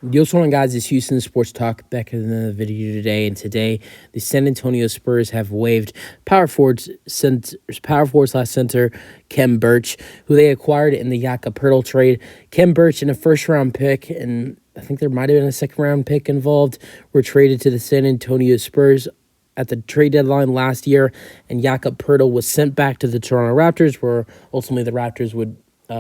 Yo, what's going on, guys? It's Houston Sports Talk back in the video today. And today, the San Antonio Spurs have waived power forward slash center Khem Birch, who they acquired in the Pirtle trade. Khem Birch and a first-round pick, and I think there might have been a second-round pick involved, were traded to the San Antonio Spurs at the trade deadline last year, and Pirtle was sent back to the Toronto Raptors, where ultimately the Raptors would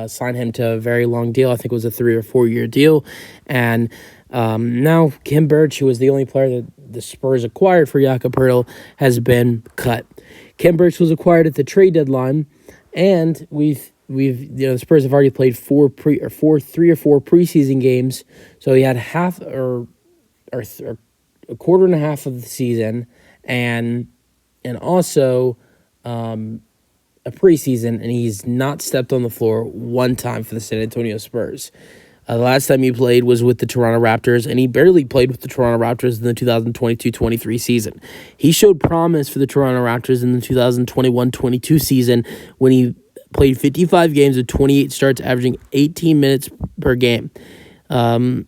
sign him to a very long deal. I think it was a 3 or 4 year deal. And now Khem Birch, who was the only player that the Spurs acquired for Pirtle, has been cut. Khem Birch was acquired at the trade deadline, and the Spurs have already played three or four preseason games. So he had half or a quarter and a half of the season, and also a preseason, and he's not stepped on the floor one time for the San Antonio Spurs. The last time he played was with the Toronto Raptors, and he barely played with the Toronto Raptors in the 2022-23 season. He showed promise for the Toronto Raptors in the 2021-22 season when he played 55 games with 28 starts, averaging 18 minutes per game, and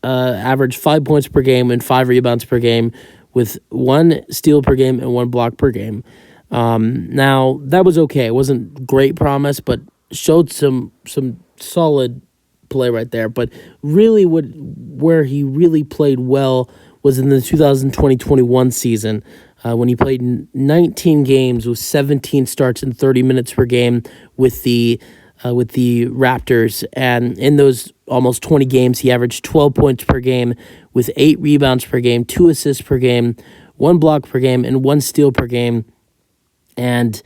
averaged 5 points per game and 5 rebounds per game, with 1 steal per game and 1 block per game. Now, that was okay. It wasn't great promise, but showed some solid play right there. But really where he really played well was in the 2020-21 season, when he played 19 games with 17 starts and 30 minutes per game with the Raptors. And in those almost 20 games, he averaged 12 points per game with 8 rebounds per game, 2 assists per game, 1 block per game, and 1 steal per game. And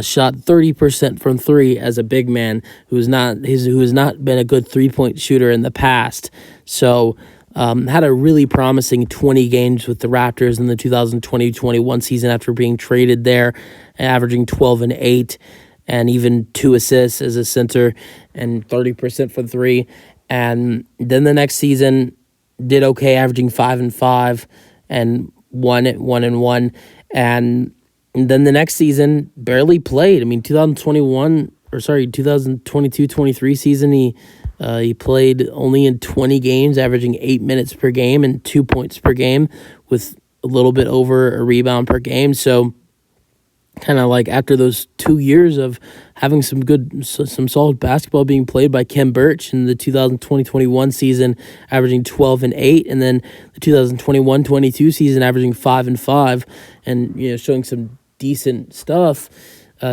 shot 30% from 3 as a big man who has not been a good 3-point shooter in the past. So had a really promising 20 games with the Raptors in the 2020-21 season after being traded there, averaging 12 and 8, and even 2 assists as a center and 30% from 3. And then the next season did okay, averaging 5 and 5 and 1 and 1. And then the next season barely played. I mean, 2022-23 season, he played only in 20 games, averaging 8 minutes per game and 2 points per game, with a little bit over a rebound per game. So kind of like after those 2 years of having some solid basketball being played by Khem Birch in the 2020-21 season, averaging 12 and 8, and then the 2021-22 season averaging 5 and 5, and showing some decent stuff,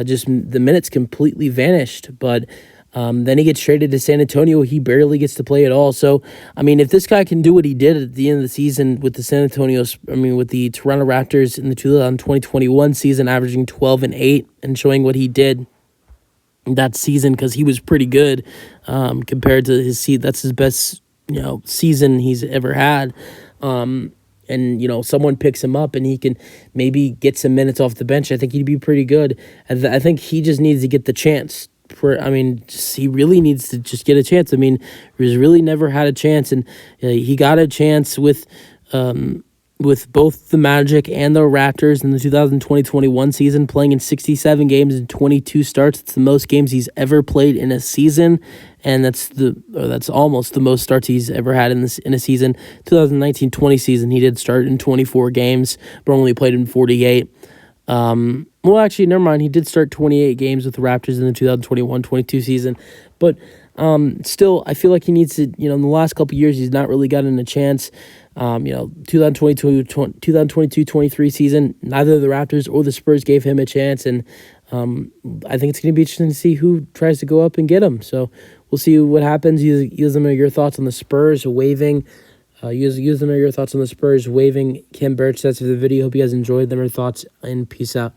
just the minutes completely vanished. But then he gets traded to San Antonio. He barely gets to play at all. So, I mean, if this guy can do what he did at the end of the season with the with the Toronto Raptors in the 2020-21 season, averaging 12 and 8 and showing what he did that season, because he was pretty good compared to his season. That's his best, season he's ever had. And someone picks him up and he can maybe get some minutes off the bench, I think he'd be pretty good. I think he just needs to get the chance. He really needs to just get a chance. I mean, he's really never had a chance, and he got a chance with both the Magic and the Raptors in the 2020-21 season, playing in 67 games and 22 starts. It's the most games he's ever played in a season, and that's almost the most starts he's ever had in a season. 2019-20 season, he did start in 24 games, but only played in 48. Well, actually, never mind. He did start 28 games with the Raptors in the 2021-22 season, but still, I feel like he needs to, in the last couple of years, he's not really gotten a chance. 2022-23 season, neither the Raptors or the Spurs gave him a chance, and I think it's going to be interesting to see who tries to go up and get him. So we'll see what happens. Use them your thoughts on the Spurs waiving. Use them your thoughts on the Spurs waiving Khem Birch. That's the video. Hope you guys enjoyed them. Or thoughts, and peace out.